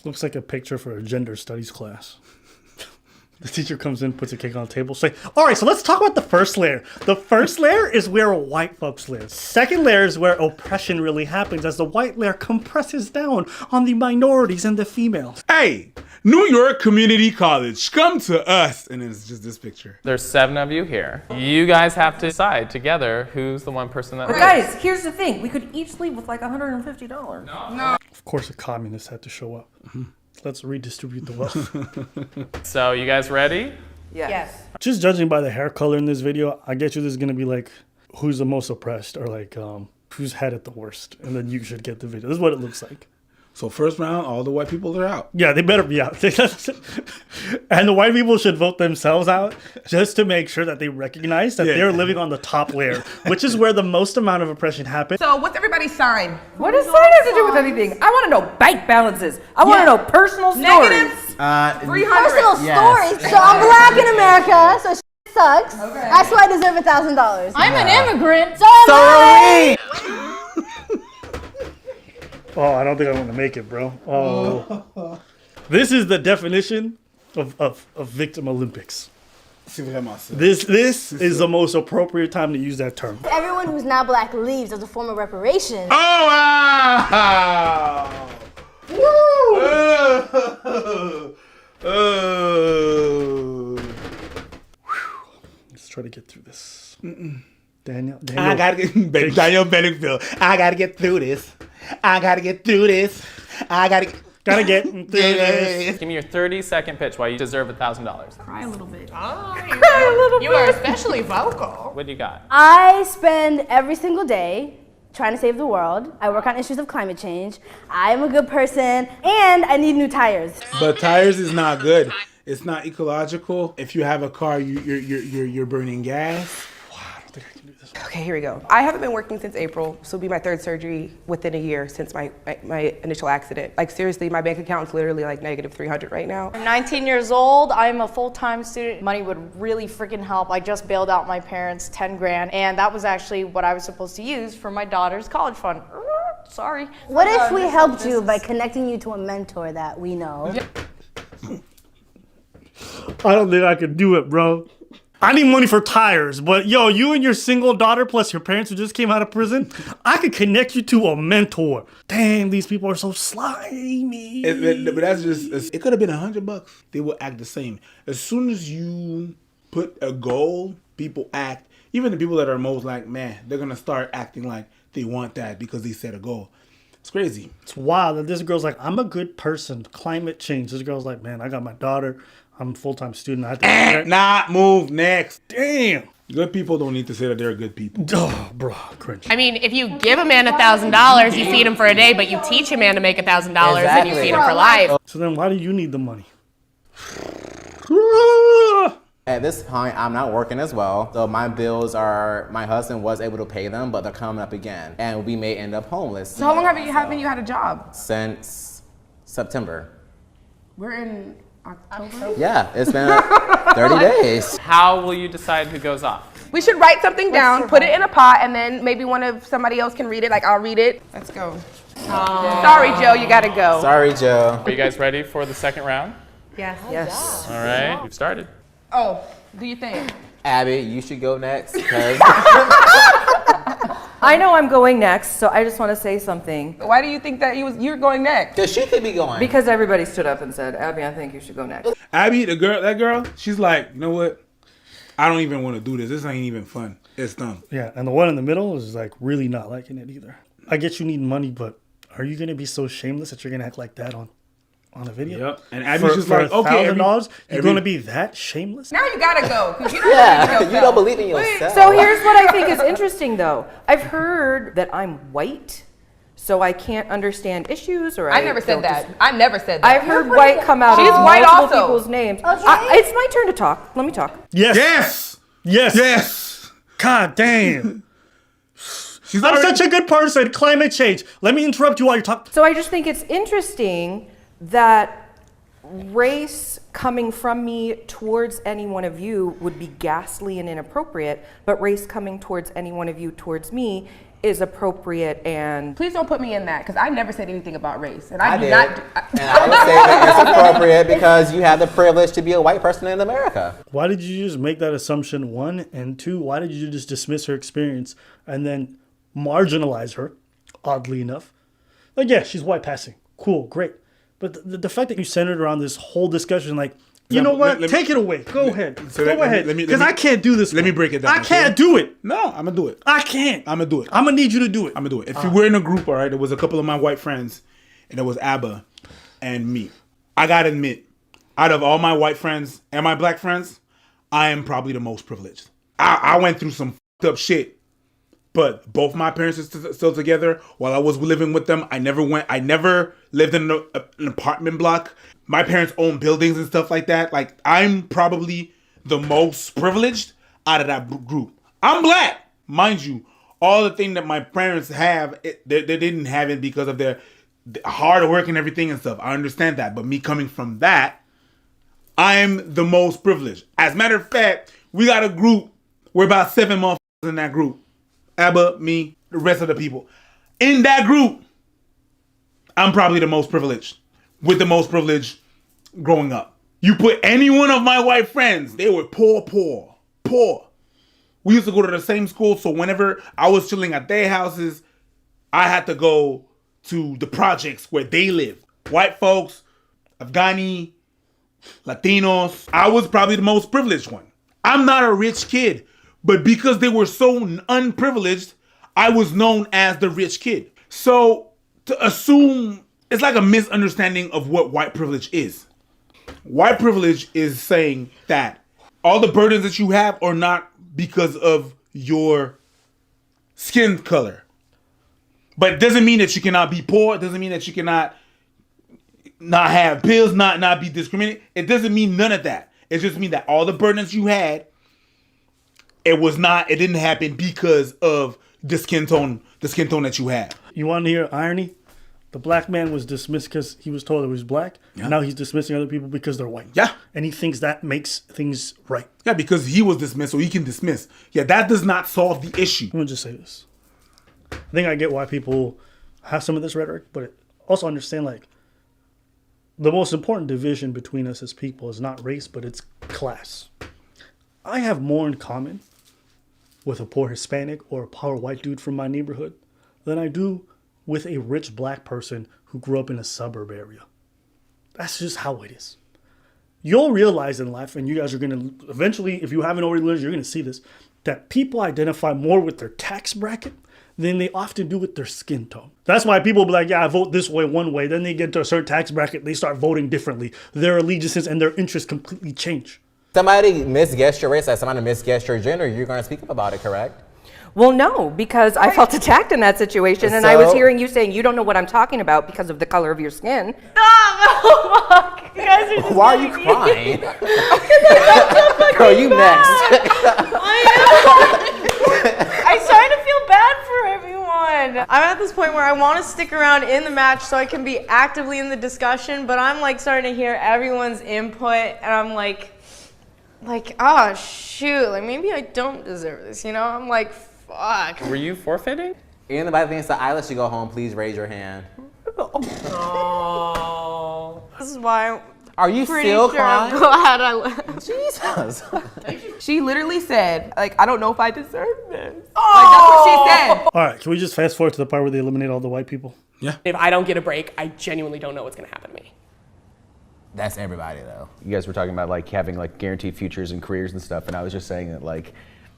Looks like a picture for a gender studies class. The teacher comes in, puts a cake on the table, say, all right, so let's talk about the first layer. The first layer is where white folks live. Second layer is where oppression really happens as the white layer compresses down on the minorities and the females. Hey, New York Community College, come to us. And it's just this picture. There's 7 of you here. You guys have to decide together who's the one person that... Guys, here's the thing. We could each leave with like $150. No. Of course, a communist had to show up. Let's redistribute the wealth. So, you guys ready? Yes. Just judging by the hair color in this video, I get you this is going to be like, who's the most oppressed or like, who's had it the worst. And then you should get the video. This is what it looks like. So first round, all the white people are out. Yeah, they better be out. And the white people should vote themselves out just to make sure that they recognize that they're living on the top layer, which is where the most amount of oppression happens. So what's everybody's sign? What does sign have to do with anything? I want to know bank balances. I want to know personal stories. Negatives? 300. Personal stories. So I'm black in America, so shit sucks. Okay. That's why I deserve $1,000. I'm an immigrant. So am I. Oh, I don't think I'm going to make it, bro. Oh. This is the definition of Victim Olympics. This is the most appropriate time to use that term. Everyone who's not black leaves as a form of reparation. Oh, wow! Woo! Let's try to get through this. Daniel, I gotta get Daniel Benningfield. I gotta get through this. I gotta get through this. I gotta get through this. Give me your 30-second pitch why you deserve $1,000. Cry a little bit. Oh, You are especially vocal. What do you got? I spend every single day trying to save the world. I work on issues of climate change. I'm a good person, and I need new tires. But tires is not good. It's not ecological. If you have a car, you're burning gas. Okay, here we go. I haven't been working since April, so it'll be my 3rd surgery within a year since my initial accident. Like seriously, my bank account's literally like negative 300 right now. I'm 19 years old. I'm a full-time student. Money would really freaking help. I just bailed out my parents 10 grand, and that was actually what I was supposed to use for my daughter's college fund. Sorry. What if we helped you by connecting you to a mentor that we know? I don't think I could do it, bro. I need money for tires, but yo, you and your single daughter plus your parents who just came out of prison, I could connect you to a mentor. Damn, these people are so slimy. But that's just, it could have been $100. They will act the same. As soon as you put a goal, people act, even the people that are most like, man, they're gonna start acting like they want that because they set a goal. It's crazy. It's wild that this girl's like, I'm a good person, climate change. This girl's like, man, I got my daughter. I'm a full-time student. I have to Not move next. Damn. Good people don't need to say that they're good people. Oh, bro, cringe. I mean, if you give a man $1,000, you feed him for a day, but you teach a man to make $1,000 and you feed him for life. So then why do you need the money? At this point, I'm not working as well. So my bills are, my husband was able to pay them, but they're coming up again. And we may end up homeless. So how long haven't you had a job? Since September. We're in October? Yeah, it's been 30 days. How will you decide who goes off? We should write something down, put it in a pot, and then maybe somebody else can read it. Like I'll read it. Let's go. Sorry, Joe, you gotta go. Sorry, Joe. Are you guys ready for the 2nd round? Yes. Yes. All right, we've started. Oh, do you think? Abby, you should go next because I know I'm going next, so I just want to say something. Why do you think that you're going next? she could be going. Because everybody stood up and said, Abby, I think you should go next. Abby, that girl, she's like, you know what? I don't even want to do this. This ain't even fun. It's dumb. Yeah, and the one in the middle is like really not liking it either. I get you need money, but are you going to be so shameless that you're going to act like that on a video? Yep. And Abby's just like, okay, $1,000, you're going to be that shameless? Now you gotta go. 'Cause you don't you don't believe in yourself. So here's what I think is interesting, though. I've heard that I'm white, so I can't understand issues, or I never said that. I never said that. I've heard white come out She's of white multiple also. people's names. Okay. It's my turn to talk. Let me talk. Yes. Yes. God damn. I'm such a good person. Climate change. Let me interrupt you while you're talking. So I just think it's interesting that race coming from me towards any one of you would be ghastly and inappropriate, but race coming towards any one of you towards me is appropriate and Please don't put me in that, because I never said anything about race, and I I do did. not. And I would say that it's appropriate because you have the privilege to be a white person in America. Why did you just make that assumption, one? And two, why did you just dismiss her experience and then marginalize her, oddly enough? Like, yeah, she's white passing. Cool, great. But the fact that you centered around this whole discussion, like, you know what? Take it away. Go ahead. Go ahead. Because I can't do this. Let me break it down. I can't do it. No, I'm gonna do it. I can't. I'm gonna do it. I'm gonna need you to do it. I'm gonna do it. If you were in a group, all right, there was a couple of my white friends, and it was Abba and me. I gotta admit, out of all my white friends and my black friends, I am probably the most privileged. I went through some fucked up shit, but both my parents are still together. While I was living with them, I never lived in an apartment block. My parents own buildings and stuff like that. Like, I'm probably the most privileged out of that group. I'm black, mind you. All the thing that my parents have, they didn't have it because of their hard work and everything and stuff. I understand that. But me coming from that, I'm the most privileged. As a matter of fact, we got a group. We're about 7 motherfuckers in that group. Abba, me, the rest of the people. In that group, I'm probably the most privileged. With the most privilege growing up. You put any one of my white friends, they were poor. We used to go to the same school, so whenever I was chilling at their houses, I had to go to the projects where they lived. White folks, Afghani, Latinos. I was probably the most privileged one. I'm not a rich kid, but because they were so unprivileged, I was known as the rich kid. So to assume, it's like a misunderstanding of what white privilege is. White privilege is saying that all the burdens that you have are not because of your skin color. But it doesn't mean that you cannot be poor. It doesn't mean that you cannot not have bills, not be discriminated. It doesn't mean none of that. It just means that all the burdens you had, it didn't happen because of the skin tone that you had. You want to hear irony? The black man was dismissed because he was told he was black. Yeah. Now he's dismissing other people because they're white. Yeah. And he thinks that makes things right. Yeah, because he was dismissed, so he can dismiss. Yeah, that does not solve the issue. I'm going to just say this. I think I get why people have some of this rhetoric, but also understand, like, the most important division between us as people is not race, but it's class. I have more in common with a poor Hispanic or a poor white dude from my neighborhood than I do with a rich black person who grew up in a suburb area. That's just how it is. You'll realize in life, and you guys are going to eventually, if you haven't already learned, you're going to see this, that people identify more with their tax bracket than they often do with their skin tone. That's why people be like, yeah, I vote this way one way. Then they get to a certain tax bracket, they start voting differently. Their allegiances and their interests completely change. Somebody misguessed your race, like somebody misguessed your gender, you're going to speak up about it, correct? Well, no, because I felt attacked in that situation, and I was hearing you saying you don't know what I'm talking about because of the color of your skin. Oh, fuck. You guys are just Why are you crying? Girl, you next. I started to feel bad for everyone. I'm at this point where I want to stick around in the match so I can be actively in the discussion, but I'm like starting to hear everyone's input, and I'm like, oh shoot, like maybe I don't deserve this, you know? I'm like, fuck. Were you forfeiting? Anybody thinks that I let you go home, please raise your hand. Oh. This is why Are you pretty still sure crying? I'm glad I left. Jesus. She literally said, like, I don't know if I deserve this. Like, that's what she said. All right, can we just fast forward to the part where they eliminate all the white people? Yeah. If I don't get a break, I genuinely don't know what's gonna happen to me. That's everybody though. You guys were talking about like having like guaranteed futures and careers and stuff, and I was just saying that like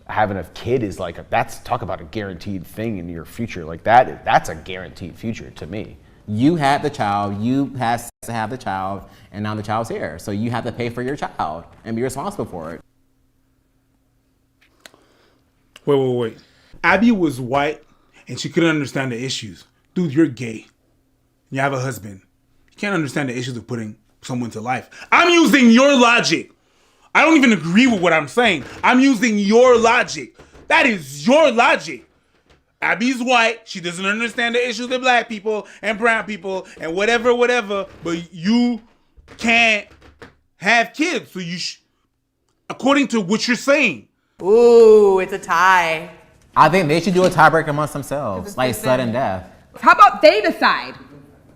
having a kid is like that's talk about a guaranteed thing in your future. Like that's a guaranteed future to me. You had the child, you had to have the child, and now the child's here. So you have to pay for your child and be responsible for it. Wait. Abby was white and she couldn't understand the issues. Dude, you're gay. You have a husband. You can't understand the issues of putting someone to life. I'm using your logic. I don't even agree with what I'm saying. I'm using your logic. That is your logic. Abby's white. She doesn't understand the issues of black people and brown people and whatever. But you can't have kids. So according to what you're saying. Ooh, it's a tie. I think they should do a tiebreaker amongst themselves, like sudden death. How about they decide?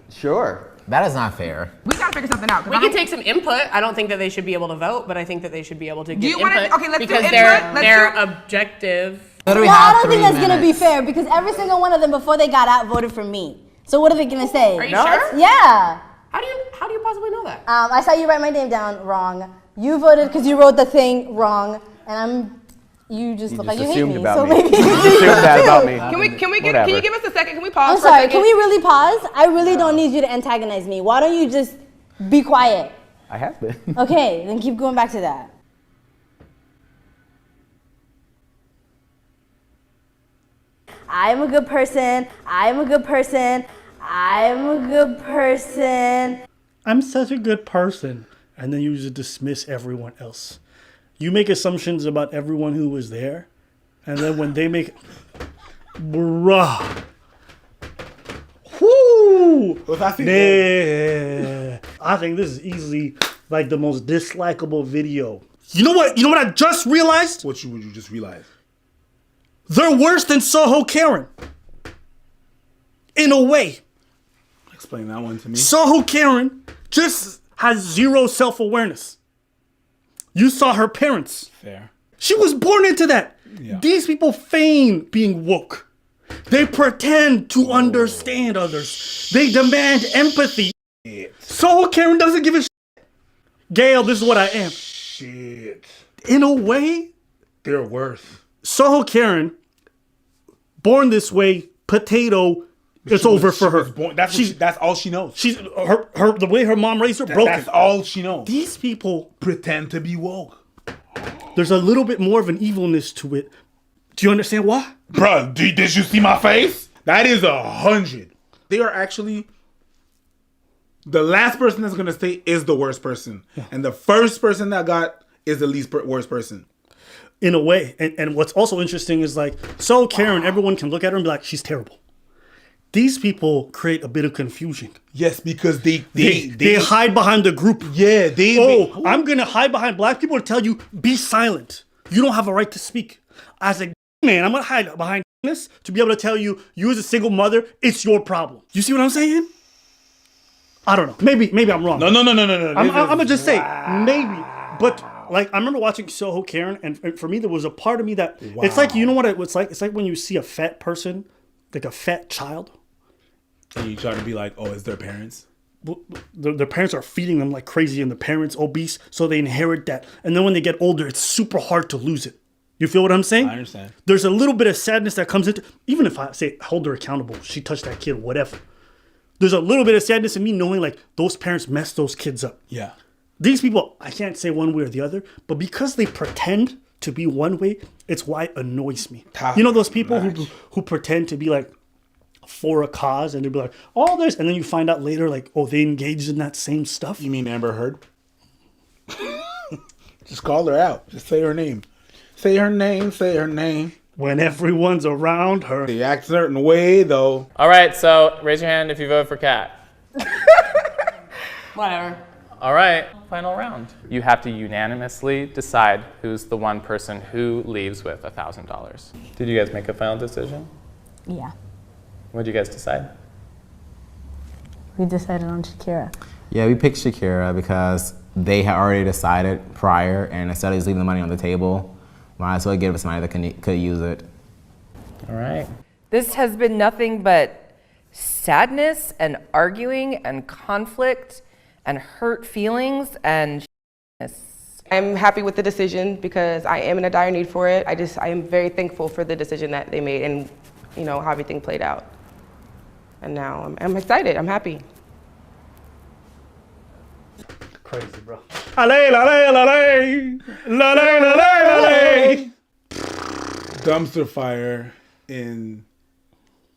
Sure. That is not fair. We gotta figure something out. We can take some input. I don't think that they should be able to vote, but I think that they should be able to Do give you wanna- input okay, let's do because input. they're objective. What do we Well, I have? don't think 3 that's gonna be minutes. fair because every single one of them before they got out voted for me. So what are they gonna say? Are you sure? Yeah. How do you possibly know that? I saw you write my name down wrong. You voted because you wrote the thing wrong, and you just look like you hate assumed me. about So me. maybe You assumed that about me. Can you give us a second? Can we pause I'm for a sorry. second? Can we really pause? I really don't need you to antagonize me. Why don't you just be quiet? I have been. Okay, then keep going back to that. I'm a good person. I'm a good person. I'm a good person. I'm such a good person. And then you just dismiss everyone else. You make assumptions about everyone who was there. And then when they make... Bruh. Whoo! Yeah. I think this is easily like the most dislikable video. You know what? You know what I just realized? What you just realized? They're worse than Soho Karen. In a way. Explain that one to me. Soho Karen just has zero self-awareness. You saw her parents. Fair. She was born into that. Yeah. These people feign being woke. They pretend to understand others. They demand empathy. Soho Karen doesn't give a shit. Gail, this is what I am. Shit. In a way, They're worse. Soho Karen, born this way, potato, it's over for her. That's all she knows. She's the way her mom raised her, broken. That's all she knows. These people pretend to be woke. There's a little bit more of an evilness to it. Do you understand why? Bruh, did you see my face? That is 100. They are actually... The last person that's going to stay is the worst person. And the first person that got is the least worst person. In a way. And what's also interesting is like, so Karen, everyone can look at her and be like, she's terrible. These people create a bit of confusion. Yes, because they hide behind the group. Yeah, I'm going to hide behind black people to tell you, be silent. You don't have a right to speak. As a man, I'm going to hide behind this to be able to tell you, you as a single mother, it's your problem. You see what I'm saying? I don't know. Maybe I'm wrong. No. I'm going to just say, maybe. But like, I remember watching Soho Karen, and for me, there was a part of me that, it's like, you know what it's like? It's like when you see a fat person, like a fat child. And you try to be like, oh, it's their parents? Their parents are feeding them like crazy and the parents obese, so they inherit that. And then when they get older, it's super hard to lose it. You feel what I'm saying? I understand. There's a little bit of sadness that comes into, even if I say, hold her accountable, she touched that kid, whatever. There's a little bit of sadness in me knowing like those parents messed those kids up. Yeah. These people, I can't say one way or the other, but because they pretend to be one way, it's why it annoys me. You know those people who pretend to be like for a cause and they'll be like, all this, and then you find out later like, oh, they engaged in that same stuff? You mean Amber Heard? Just call her out. Just say her name. Say her name, say her name. When everyone's around her. They act a certain way, though. All right, so raise your hand if you vote for Kat. Whatever. All right, final round. You have to unanimously decide who's the one person who leaves with $1,000. Did you guys make a final decision? Yeah. What did you guys decide? We decided on Shakira. Yeah, we picked Shakira because they had already decided prior, and instead of just leaving the money on the table, might as well give it to somebody that could use it. All right. This has been nothing but sadness and arguing and conflict and hurt feelings and I'm happy with the decision because I am in a dire need for it. I am very thankful for the decision that they made and you know how everything played out. And now I'm excited. I'm happy. Crazy, bro. Dumpster fire in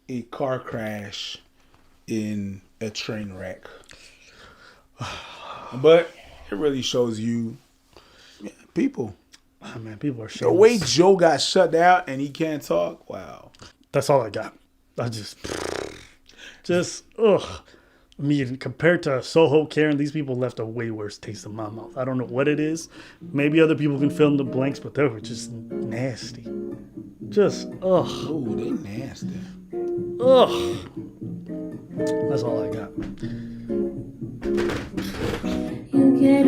a car crash in a train wreck. But it really shows you people. Oh, man, people are The shameless. way Joe got shut down and he can't talk, wow. That's all I got. I ugh. I mean, compared to Soho Karen, these people left a way worse taste in my mouth. I don't know what it is. Maybe other people can fill in the blanks, but they were just nasty. Just, ugh. Oh, they nasty. Ugh. That's all I got. You get